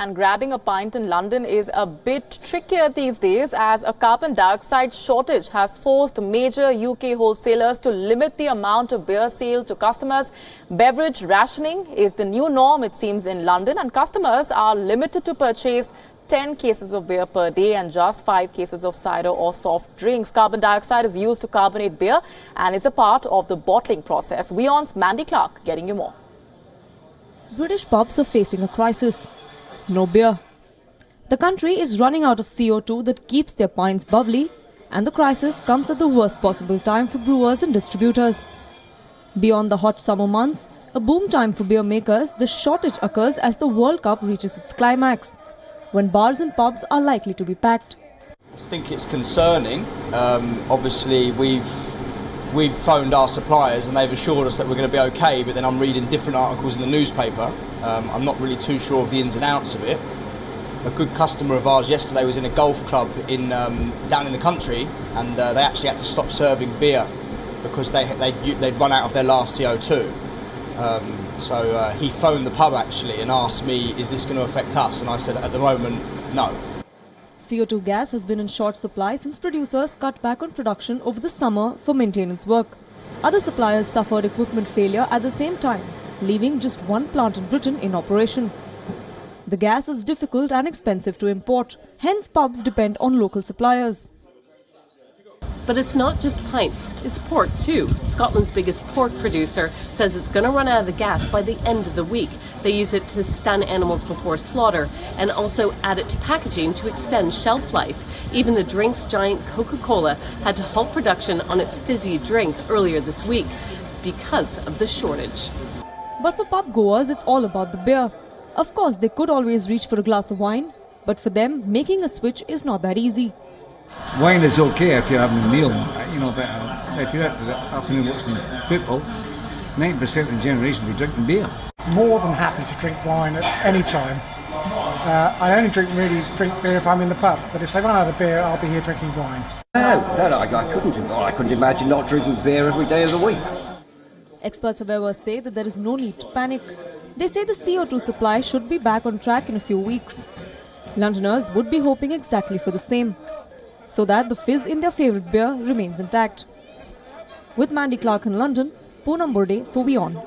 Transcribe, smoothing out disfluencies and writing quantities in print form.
And grabbing a pint in London is a bit trickier these days as a carbon dioxide shortage has forced major UK wholesalers to limit the amount of beer sale to customers. Beverage rationing is the new norm, it seems, in London, and customers are limited to purchase 10 cases of beer per day and just 5 cases of cider or soft drinks. Carbon dioxide is used to carbonate beer and is a part of the bottling process. WION's Mandy Clark getting you more. British pubs are facing a crisis. No beer. The country is running out of CO2 that keeps their pints bubbly, and the crisis comes at the worst possible time for brewers and distributors. Beyond the hot summer months, a boom time for beer makers, the shortage occurs as the World Cup reaches its climax, when bars and pubs are likely to be packed. I think it's concerning. Obviously, we've phoned our suppliers and they've assured us that we're going to be okay, but then I'm reading different articles in the newspaper. I'm not really too sure of the ins and outs of it. A good customer of ours yesterday was in a golf club down in the country, and they actually had to stop serving beer because they'd run out of their last CO2. So he phoned the pub actually and asked me, is this going to affect us? And I said, at the moment, no. CO2 gas has been in short supply since producers cut back on production over the summer for maintenance work. Other suppliers suffered equipment failure at the same time, leaving just one plant in Britain in operation. The gas is difficult and expensive to import, hence pubs depend on local suppliers. But it's not just pints, it's pork too. Scotland's biggest pork producer says it's going to run out of the gas by the end of the week. They use it to stun animals before slaughter and also add it to packaging to extend shelf life. Even the drinks giant Coca-Cola had to halt production on its fizzy drink earlier this week because of the shortage. But for pub goers, it's all about the beer. Of course, they could always reach for a glass of wine, but for them, making a switch is not that easy. Wine is okay if you're having a meal, but if you're out the afternoon watching football, 90% of the generation will be drinking beer. More than happy to drink wine at any time. I only drink beer if I'm in the pub, but if they run out of beer, I'll be here drinking wine. No, I couldn't imagine not drinking beer every day of the week. Experts, however, say that there is no need to panic. They say the CO2 supply should be back on track in a few weeks. Londoners would be hoping exactly for the same, so that the fizz in their favourite beer remains intact. With Mandy Clark in London, Poonam Burde for WION.